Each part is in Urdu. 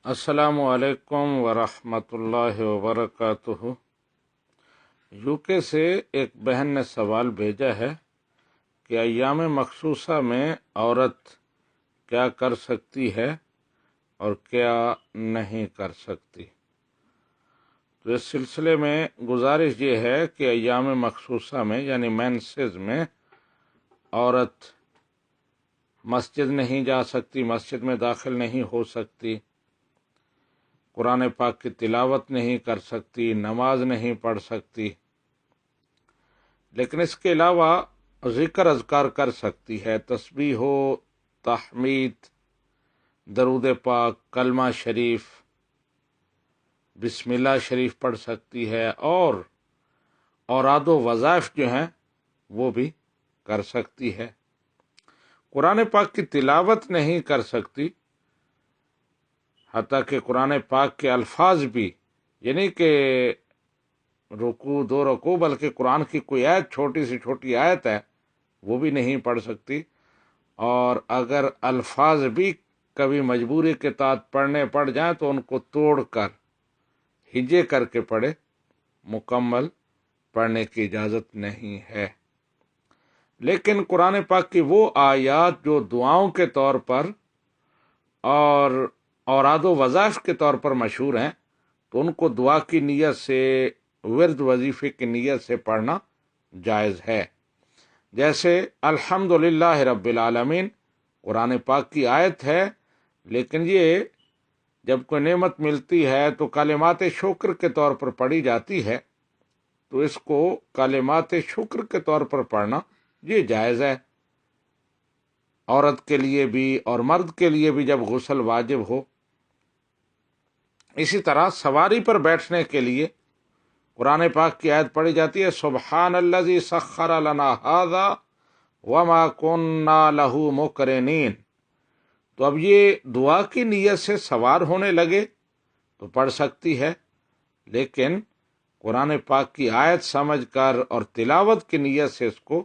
السلام علیکم ورحمۃ اللہ وبرکاتہ۔ یو کے سے ایک بہن نے سوال بھیجا ہے کہ ایام مخصوصہ میں عورت کیا کر سکتی ہے اور کیا نہیں کر سکتی۔ تو اس سلسلے میں گزارش یہ ہے کہ ایام مخصوصہ میں یعنی مینسز میں عورت مسجد نہیں جا سکتی، مسجد میں داخل نہیں ہو سکتی، قرآن پاک کی تلاوت نہیں کر سکتی، نماز نہیں پڑھ سکتی، لیکن اس کے علاوہ ذکر اذکار کر سکتی ہے، تسبیح ہو، تحمید، درود پاک، کلمہ شریف، بسم اللہ شریف پڑھ سکتی ہے، اور اوراد و وظائف جو ہیں وہ بھی کر سکتی ہے۔ قرآن پاک کی تلاوت نہیں کر سکتی، حتیٰ کہ قرآن پاک کے الفاظ بھی، یعنی کہ رکوع دو رکوع بلکہ قرآن کی کوئی آیت، چھوٹی سے چھوٹی آیت ہے، وہ بھی نہیں پڑھ سکتی، اور اگر الفاظ بھی کبھی مجبوری کے تحت پڑھنے پڑ جائیں تو ان کو توڑ کر ہجے کر کے پڑھے، مکمل پڑھنے کی اجازت نہیں ہے۔ لیکن قرآن پاک کی وہ آیات جو دعاؤں کے طور پر اور اوراد و وظائف کے طور پر مشہور ہیں، تو ان کو دعا کی نیت سے، ورد وظیفے کی نیت سے پڑھنا جائز ہے۔ جیسے الحمدللہ رب العالمین قرآن پاک کی آیت ہے، لیکن یہ جب کوئی نعمت ملتی ہے تو کلمات شکر کے طور پر پڑھی جاتی ہے، تو اس کو کلمات شکر کے طور پر پڑھنا یہ جائز ہے، عورت کے لیے بھی اور مرد کے لیے بھی جب غسل واجب ہو۔ اسی طرح سواری پر بیٹھنے کے لیے قرآن پاک کی آیت پڑھی جاتی ہے، سبحان الذی سخر لنا ھذا وما کننا لہ مقرنین۔ تو اب یہ دعا کی نیت سے سوار ہونے لگے تو پڑھ سکتی ہے، لیکن قرآن پاک کی آیت سمجھ کر اور تلاوت کی نیت سے اس کو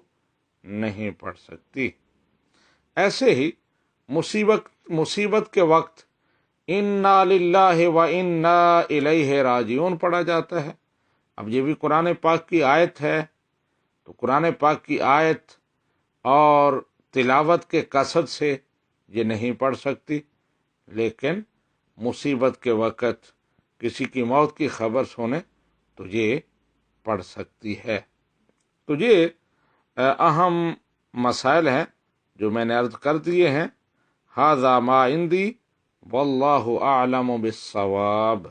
نہیں پڑھ سکتی۔ ایسے ہی مصیبت کے وقت انا للہ و انا الیہ راجعون پڑھا جاتا ہے۔ اب یہ بھی قرآن پاک کی آیت ہے، تو قرآن پاک کی آیت اور تلاوت کے قصد سے یہ نہیں پڑھ سکتی، لیکن مصیبت کے وقت کسی کی موت کی خبر سنے تو یہ پڑھ سکتی ہے۔ تو یہ اہم مسائل ہیں جو میں نے عرض کر دیے ہیں۔ ھذا ما عندی واللہ اعلم بالصواب۔